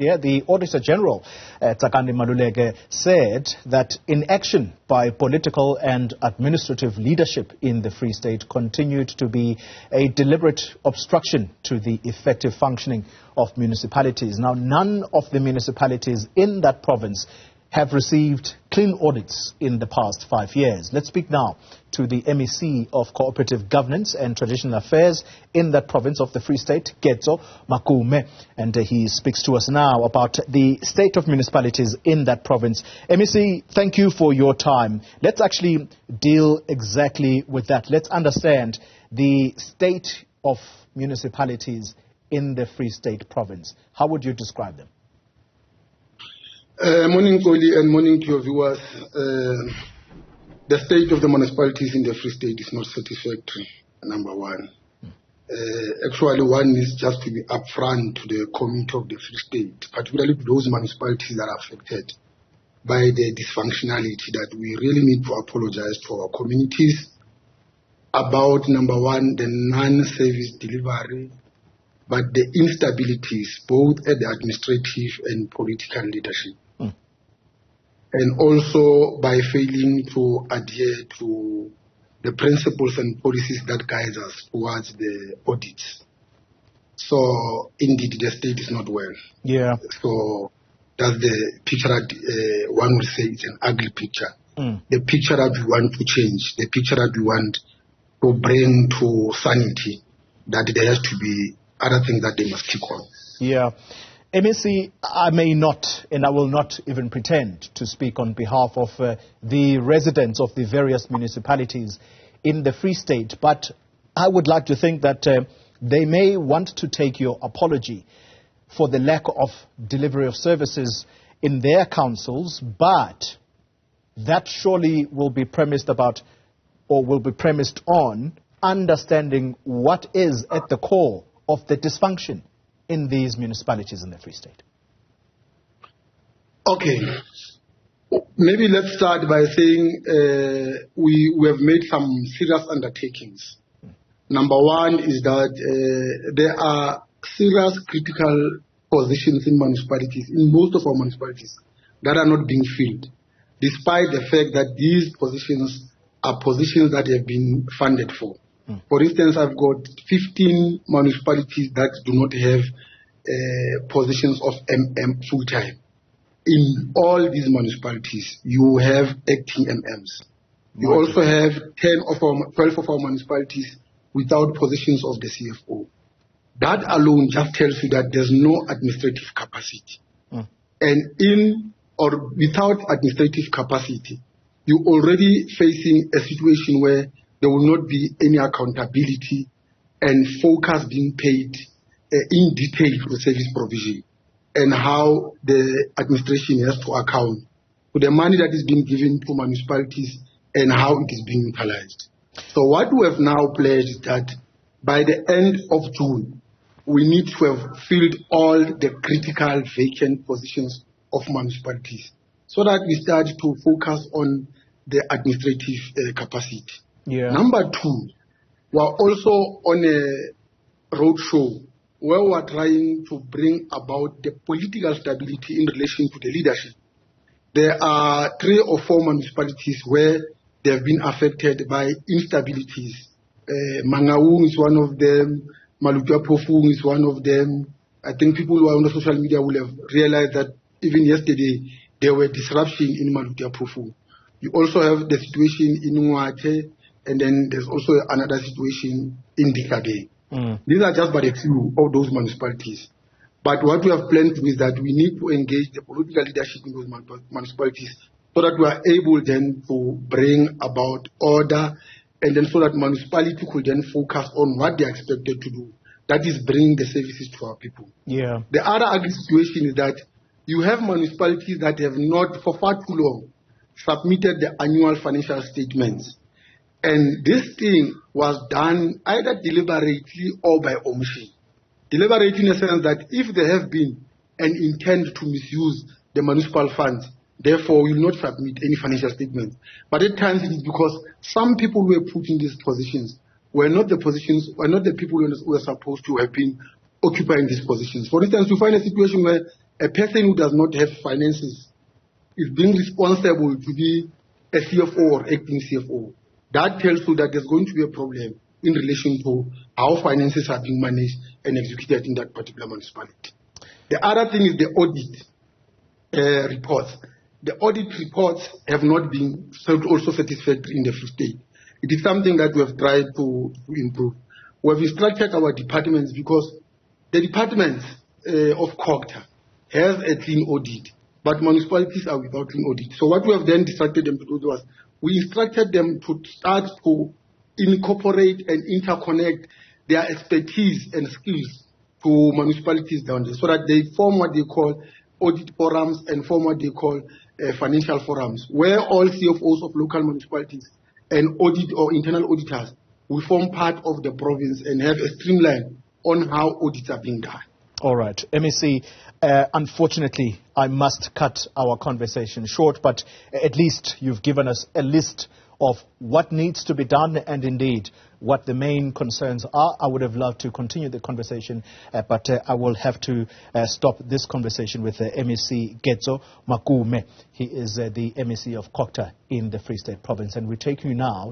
Yeah, the Auditor General, Tsakani Maluleke, said that inaction by political and administrative leadership in the Free State continued to be a deliberate obstruction to the effective functioning of municipalities. Now, none of the municipalities in that province have received clean audits in the past 5 years. Let's speak now to the MEC of Cooperative Governance and Traditional Affairs in that province of the Free State, Ketso, Makume. And he speaks to us now about the state of municipalities in that province. MEC, thank you for your time. Let's actually deal exactly with that. Let's understand the state of municipalities in the Free State province. How would you describe them? Morning, Xoli, and morning to your viewers. The state of the municipalities in the Free State is not satisfactory, number one. Actually, one is just to be upfront to the community of the Free State, particularly to those municipalities that are affected by the dysfunctionality, that we really need to apologize to our communities about, number one, the non-service delivery, but the instabilities both at the administrative and political leadership. And also by failing to adhere to the principles and policies that guide us towards the audits. So indeed the state is not well. Yeah. So that's the picture that one would say it's an ugly picture. The picture that we want to change, the picture that we want to bring to sanity, that there has to be other things that they must keep on. Yeah. MEC, I may not, and I will not even pretend to speak on behalf of the residents of the various municipalities in the Free State, but I would like to think that they may want to take your apology for the lack of delivery of services in their councils, but that surely will be premised about, or will be premised on, understanding what is at the core of the dysfunction in these municipalities in the Free State. Okay. Maybe let's start by saying we have made some serious undertakings. Number one is that there are serious critical positions in municipalities, in most of our municipalities, that are not being filled, despite the fact that these positions are positions that have been funded for. For instance, I've got 15 municipalities that do not have positions of MM full-time. In all these municipalities, you have acting MMs. You also have 12 of our municipalities without positions of the CFO. That alone just tells you that there's no administrative capacity. And in or without administrative capacity, you're already facing a situation where there will not be any accountability and focus being paid in detail for service provision and how the administration has to account for the money that is being given to municipalities and how it is being utilized. So what we have now pledged is that by the end of June, we need to have filled all the critical vacant positions of municipalities so that we start to focus on the administrative capacity. Yeah. Number two, we're also on a roadshow where we're trying to bring about the political stability in relation to the leadership. There are 3 or 4 municipalities where they have been affected by instabilities. Mangaung is one of them. Malutua-Phofung is one of them. I think people who are on the social media will have realized that even yesterday there were disruptions in Malutua-Phofung. You also have the situation in Nwate, and then there's also another situation in Dikage. These are just but a few of those municipalities. But what we have planned to do is that we need to engage the political leadership in those municipalities so that we are able then to bring about order, and then so that municipality could then focus on what they are expected to do. That is bring the services to our people. Yeah. The other ugly situation is that you have municipalities that have not for far too long submitted the annual financial statements. And this thing was done either deliberately or by omission. Deliberately in the sense that if there have been an intent to misuse the municipal funds, therefore we will not submit any financial statements. But at times it is because some people who were put in these positions were not the people who were supposed to have been occupying these positions. For instance, you find a situation where a person who does not have finances is being responsible to be a CFO or acting CFO. That tells you that there's going to be a problem in relation to how finances are being managed and executed in that particular municipality. The other thing is the audit reports. The audit reports have not been also satisfactory in the Free State. It is something that we have tried to improve. We have instructed our departments, because the departments of COGTA has a clean audit, but municipalities are without clean audit. So what we have then instructed them to do was, we instructed them to start to incorporate and interconnect their expertise and skills to municipalities down there, so that they form what they call audit forums and form what they call financial forums, where all CFOs of local municipalities and audit or internal auditors will form part of the province and have a streamline on how audits are being done. All right. MEC, unfortunately, I must cut our conversation short, but at least you've given us a list of what needs to be done and indeed what the main concerns are. I would have loved to continue the conversation, but I will have to stop this conversation with MEC Ketso Makume. He is the MEC of COGTA in the Free State Province, and we take you now